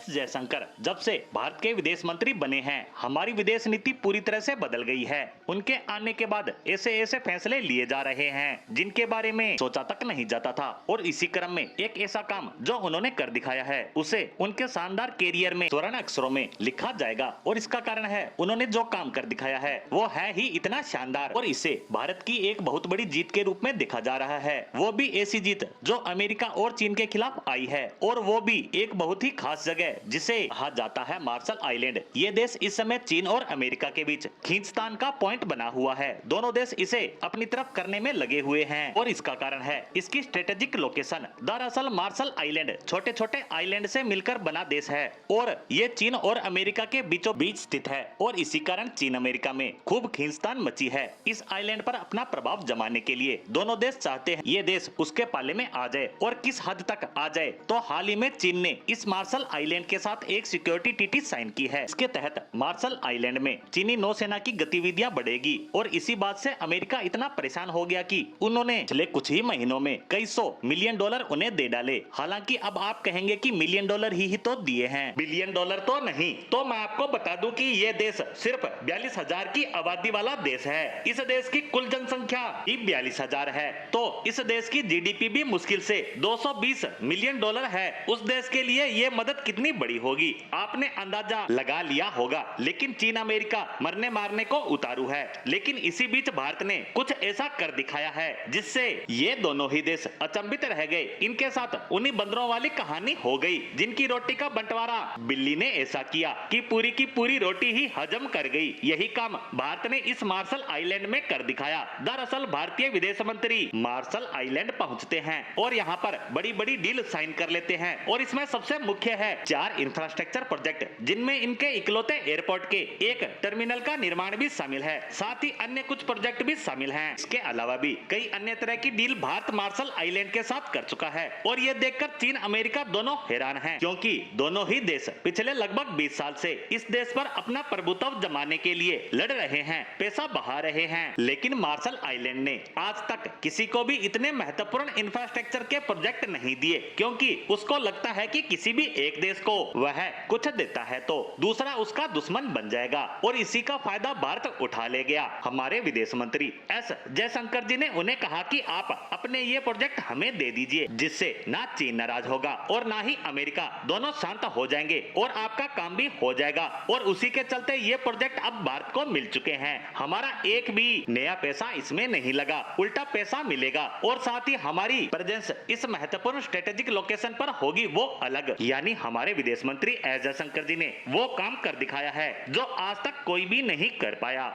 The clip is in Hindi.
जयशंकर जब से भारत के विदेश मंत्री बने हैं, हमारी विदेश नीति पूरी तरह से बदल गई है। उनके आने के बाद ऐसे ऐसे फैसले लिए जा रहे हैं जिनके बारे में सोचा तक नहीं जाता था, और इसी क्रम में एक ऐसा काम जो उन्होंने कर दिखाया है उसे उनके शानदार कैरियर में स्वर्ण अक्षरों में लिखा जाएगा। और इसका कारण है उन्होंने जो काम कर दिखाया है वो है ही इतना शानदार, और इसे भारत की एक बहुत बड़ी जीत के रूप में देखा जा रहा है। वो भी ऐसी जीत जो अमेरिका और चीन के खिलाफ आई है, और वो भी एक बहुत ही खास जगह जिसे कहा जाता है मार्शल आइलैंड। ये देश इस समय चीन और अमेरिका के बीच खींचतान का पॉइंट बना हुआ है। दोनों देश इसे अपनी तरफ करने में लगे हुए हैं, और इसका कारण है इसकी स्ट्रेटेजिक लोकेशन। दरअसल मार्शल आइलैंड छोटे छोटे आइलैंड से मिलकर बना देश है, और ये चीन और अमेरिका के बीचों बीच स्थित है, और इसी कारण चीन अमेरिका में खूब खींचतान मची है। इस आइलैंड पर अपना प्रभाव जमाने के लिए दोनों देश चाहते हैं ये देश उसके पाले में आ जाए, और किस हद तक आ जाए तो हाल ही में चीन ने इस मार्शल आइलैंड के साथ एक सिक्योरिटी ट्रीटी साइन की है। इसके तहत मार्शल आइलैंड में चीनी नौसेना की गतिविधियां बढ़ेगी, और इसी बात से अमेरिका इतना परेशान हो गया कि उन्होंने पिछले कुछ ही महीनों में कई $100 मिलियन उन्हें दे डाले। हालांकि अब आप कहेंगे कि $1 मिलियन ही तो दिए हैं, $1 बिलियन तो नहीं। तो मैं आपको बता दूं कि ये देश सिर्फ 42,000 की आबादी वाला देश है। इस देश की कुल जनसंख्या ही 42,000 है, तो इस देश की जीडीपी भी मुश्किल से $220 मिलियन है। उस देश के लिए ये मदद कितनी बड़ी होगी आपने अंदाजा लगा लिया होगा। लेकिन चीन अमेरिका मरने मारने को उतारू है, लेकिन इसी बीच भारत ने कुछ ऐसा कर दिखाया है जिससे ये दोनों ही देश अचंभित रह गए। इनके साथ उन्हीं बंदरों वाली कहानी हो गई जिनकी रोटी का बंटवारा बिल्ली ने ऐसा किया कि पूरी की पूरी रोटी ही हजम कर गई। यही काम भारत ने इस मार्शल आइलैंड में कर दिखाया। दरअसल भारतीय विदेश मंत्री मार्शल आइलैंड पहुंचते हैं और यहाँ पर बड़ी बड़ी डील साइन कर लेते हैं, और इसमें सबसे मुख्य है 4 इंफ्रास्ट्रक्चर प्रोजेक्ट, जिनमें इनके इकलौते एयरपोर्ट के एक टर्मिनल का निर्माण भी शामिल है। साथ ही अन्य कुछ प्रोजेक्ट भी शामिल हैं। इसके अलावा भी कई अन्य तरह की डील भारत मार्शल आइलैंड के साथ कर चुका है, और ये देखकर चीन अमेरिका दोनों हैरान हैं, क्योंकि दोनों ही देश पिछले लगभग 20 साल से इस देश पर अपना प्रभुत्व जमाने के लिए लड़ रहे हैं, पैसा बहा रहे हैं। लेकिन मार्शल आइलैंड ने आज तक किसी को भी इतने महत्वपूर्ण इंफ्रास्ट्रक्चर के प्रोजेक्ट नहीं दिए, क्योंकि उसको लगता है कि किसी भी एक देश को वह कुछ देता है तो दूसरा उसका दुश्मन बन जाएगा, और इसी का फायदा भारत उठा ले गया। हमारे विदेश मंत्री एस जयशंकर जी ने उन्हें कहा कि आप अपने ये प्रोजेक्ट हमें दे दीजिए, जिससे ना चीन नाराज होगा और ना ही अमेरिका, दोनों शांत हो जाएंगे और आपका काम भी हो जाएगा। और उसी के चलते ये प्रोजेक्ट अब भारत को मिल चुके हैं। हमारा एक भी नया पैसा इसमें नहीं लगा, उल्टा पैसा मिलेगा, और साथ ही हमारी प्रेजेंस इस महत्वपूर्ण स्ट्रेटेजिक लोकेशन पर होगी वो अलग। यानी हमारे विदेश मंत्री एस जयशंकर जी ने वो काम कर दिखाया है जो आज तक कोई भी नहीं कर पाया।